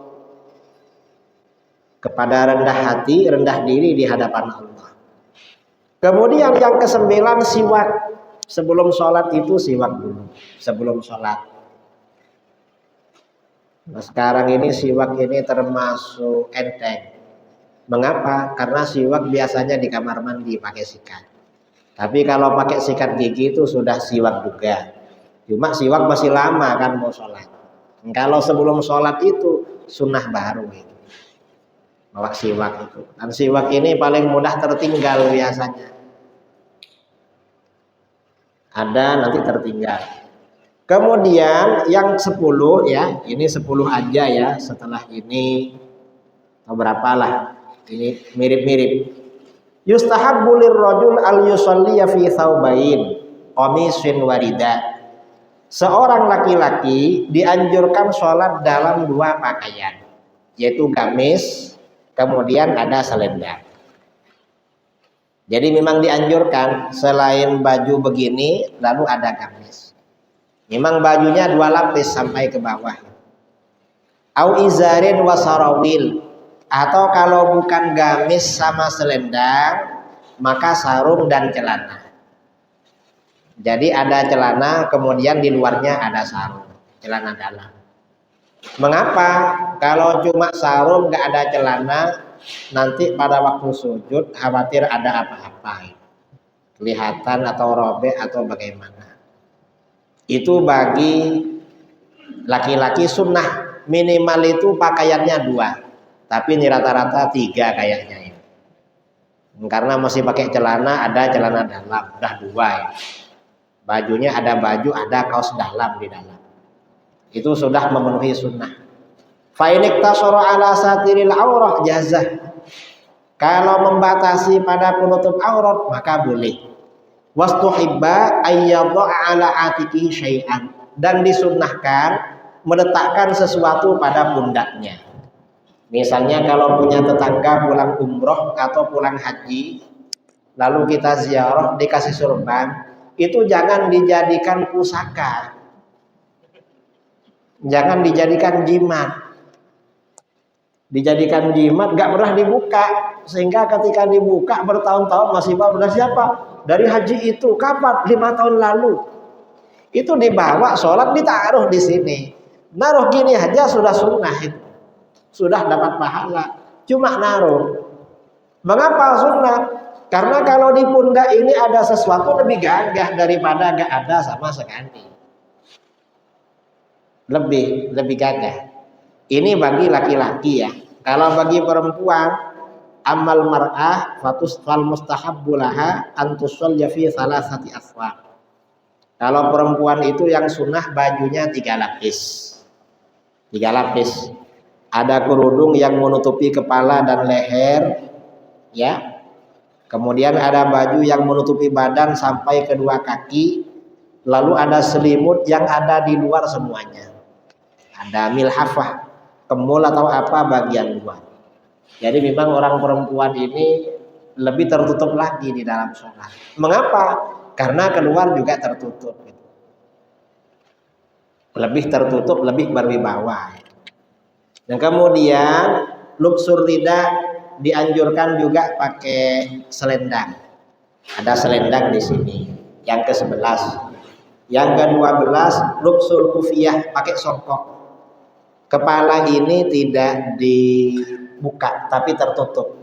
kepada rendah hati, rendah diri di hadapan Allah. Kemudian yang ke-9 siwak. Sebelum sholat itu siwak dulu. Sebelum sholat. Nah, sekarang ini siwak ini termasuk enteng. Mengapa? Karena siwak biasanya di kamar mandi pakai sikat. Tapi kalau pakai sikat gigi itu sudah siwak juga. Cuma siwak masih lama kan mau sholat. Kalau sebelum sholat itu sunnah baru itu. Bawa siwak itu. Dan siwak ini paling mudah tertinggal biasanya. Ada nanti tertinggal. Kemudian yang 10 ya, ini 10 aja ya. Setelah ini atau berapalah. Ini mirip-mirip. Yustahabbu lirrajul al yusalliya fi thawbain qamisin warida. Seorang laki-laki dianjurkan sholat dalam 2 pakaian, yaitu gamis, kemudian ada selendang. Jadi memang dianjurkan selain baju begini, lalu ada gamis. Memang bajunya 2 lapis sampai ke bawah. Au izarin wasarawil. Atau kalau bukan gamis sama selendang, maka sarung dan celana. Jadi ada celana, kemudian di luarnya ada sarung, celana dalam. Mengapa? Kalau cuma sarung nggak ada celana, nanti pada waktu sujud khawatir ada apa-apa, kelihatan atau robek atau bagaimana. Itu bagi laki-laki sunnah, minimal itu pakaiannya 2. Tapi ini rata-rata 3 kayaknya ya. Karena masih pakai celana, ada celana dalam, udah 2 ya. Bajunya ada baju, ada kaos dalam di dalam. Itu sudah memenuhi sunnah. Fa in iktasara ala satiril aurah jazah. Kalau membatasi pada penutup aurat maka boleh. Wastuhibba ayyadha ala atikihi syai'an, dan disunnahkan meletakkan sesuatu pada pundaknya. Misalnya kalau punya tetangga pulang umroh atau pulang haji, lalu kita ziarah dikasih sorban, itu jangan dijadikan pusaka, jangan dijadikan jimat. Dijadikan jimat gak pernah dibuka, sehingga ketika dibuka bertahun-tahun masih bawa. Dari siapa? Dari haji itu. Kapan? 5 tahun lalu. Itu dibawa sholat, ditaruh di sini. Naruh gini aja sudah sunnah itu. Sudah dapat pahala, cuma naruh. Mengapa sunnah? Karena kalau di pundak ini ada sesuatu lebih gagah daripada gak ada sama sekali. Lebih gagah. Ini bagi laki-laki ya. Kalau bagi perempuan, amal mar'ah fatusfal mustahabbu laha antusalli fi thalathati aswab. Kalau perempuan itu yang sunnah bajunya 3 lapis. 3 lapis. Ada kerudung yang menutupi kepala dan leher, ya. Kemudian ada baju yang menutupi badan sampai kedua kaki. Lalu ada selimut yang ada di luar semuanya. Ada milhafah, kemul atau apa bagian luar. Jadi memang orang perempuan ini lebih tertutup lagi di dalam sholat. Mengapa? Karena keluar juga tertutup. Lebih tertutup, lebih berwibawa. Dan kemudian luksur rida dianjurkan juga pakai selendang. Ada selendang di sini. Yang ke-11. Yang ke-12 luksur kufiyah, pakai songkok. Kepala ini tidak dibuka tapi tertutup.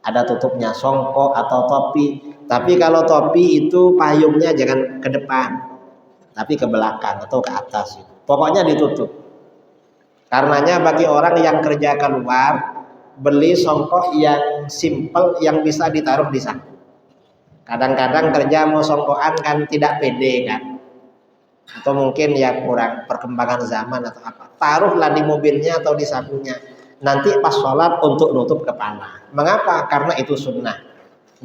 Ada tutupnya, songkok atau topi. Tapi kalau topi itu payungnya jangan ke depan, tapi ke belakang atau ke atas. Pokoknya ditutup. Karenanya bagi orang yang kerja keluar, beli songkok yang simple yang bisa ditaruh di saku. Kadang-kadang kerja mau songkokan kan tidak pede kan, atau mungkin ya kurang perkembangan zaman atau apa. Taruhlah di mobilnya atau di sakunya. Nanti pas sholat untuk nutup kepala. Mengapa? Karena itu sunnah.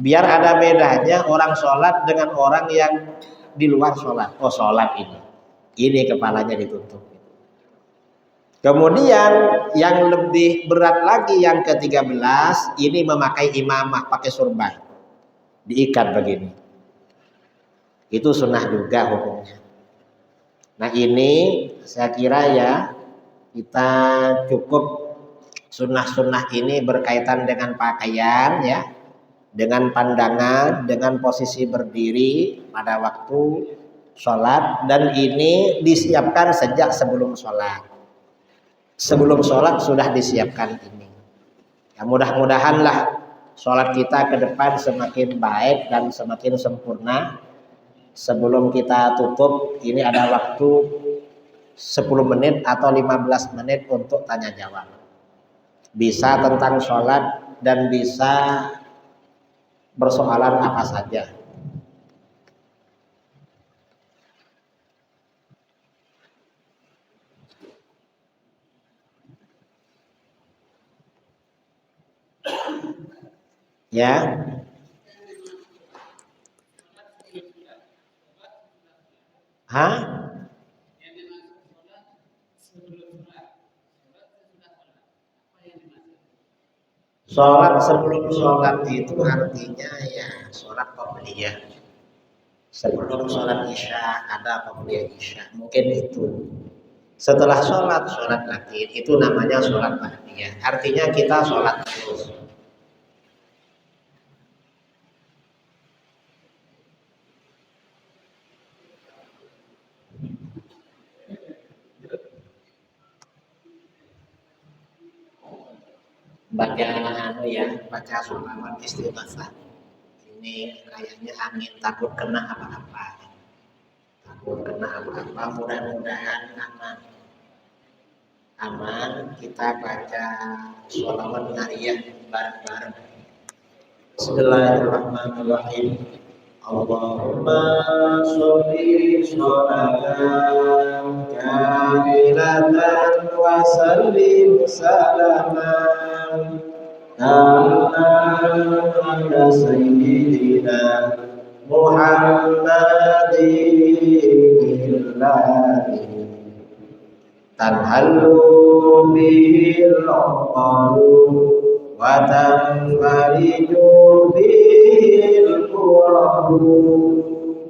Biar ada bedanya orang sholat dengan orang yang di luar sholat. Oh sholat ini kepalanya ditutup. Kemudian yang lebih berat lagi yang ke-13 ini memakai imamah pakai surban, diikat begini. Itu sunnah juga hukumnya. Nah ini saya kira ya kita cukup sunnah-sunnah ini berkaitan dengan pakaian ya, dengan pandangan, dengan posisi berdiri pada waktu sholat, dan ini disiapkan sejak sebelum sholat. Sebelum sholat sudah disiapkan ini. Ya, mudah-mudahanlah sholat kita ke depan semakin baik dan semakin sempurna. Sebelum kita tutup, ini ada waktu 10 menit atau 15 menit untuk tanya jawab. Bisa tentang sholat dan bisa persoalan apa saja. Ya. Hah? Sholat sebelum sholat itu artinya ya sholat qobliyah. Sebelum sholat isya ada qobliyah isya, mungkin itu. Setelah sholat lagi itu namanya sholat ba'diyah. Artinya kita sholat terus. Baca sholawat istighfar. Ini kayaknya angin, takut kena apa-apa. Mudah-mudahan aman. Kita baca sholawat nariyah bareng-bareng. Bismillahirrahmanirrahim. Allahumma sholli sholatan kamilatan wa sallim salaman ala sayyidina Muhammadin tanhalu bihil uqadu wa tanfariju bihil qurabu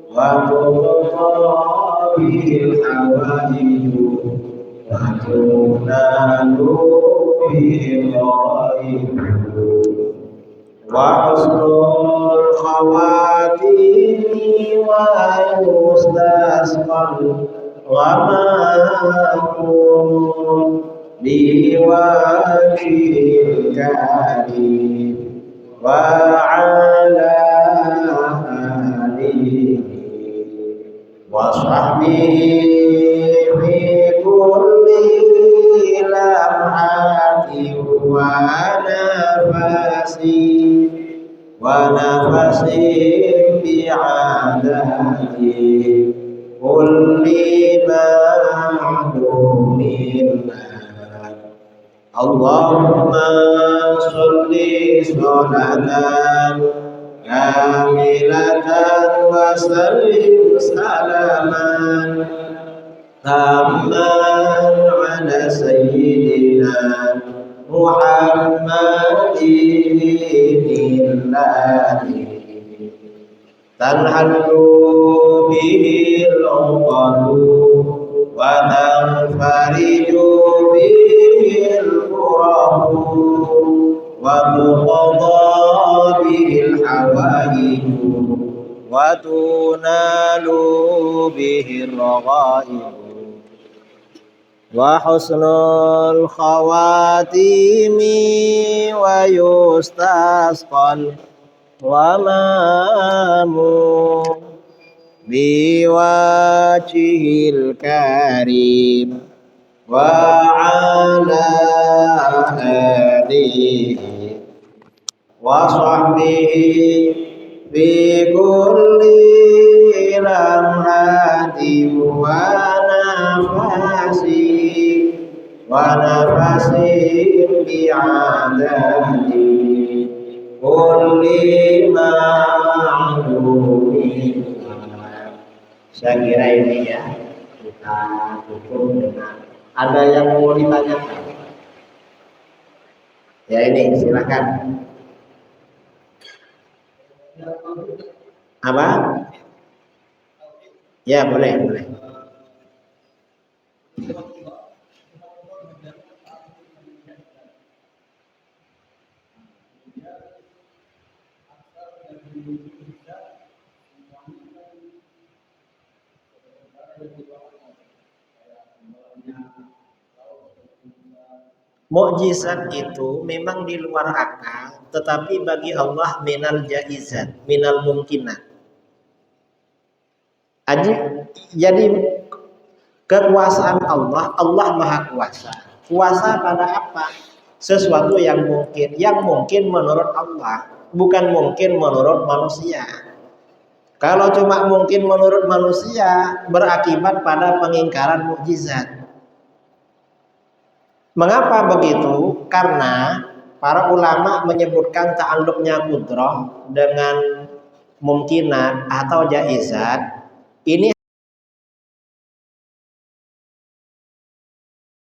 wa tuqta bihil hawaiju wa tunalu bihil ghaibu wa husnul khawatimi wa yustasqal wa ma'akum biwajhil karim wa ala alihi wa sahbihi fi kulli lamhati wa nafasi bi'adati kulli ma'lumin. Allahumma sholli sholatan kamilatan wa sallim salaman tamman ala sayyidina Muhammadin tanhalu bihil uqadu wa tanfariju bihil qurabu wa tuqadha bihil hawaiju wa tunalu bihil ghaibu wa husnul khawatimi wa yustasqal wa ma'amu biwajhil karim wa ala alihi wa sahbihi fi kulli lamhati wa nafasi bi'adati kulli ma'lumin. Saya kira ini ya kita tutup dengan Ada yang mau ditanyakan? Ya ini silakan. Apa? Ya boleh, boleh. Mukjizat itu memang di luar akal, tetapi bagi Allah minal jaizat, minal mungkinat. Jadi kekuasaan Allah, Allah Maha Kuasa. Kuasa pada apa? Sesuatu yang mungkin menurut Allah, bukan mungkin menurut manusia. Kalau cuma mungkin menurut manusia, berakibat pada pengingkaran mukjizat. Mengapa begitu? Karena para ulama menyebutkan ta'alluqnya qudrah dengan mungkinat atau jaizat ini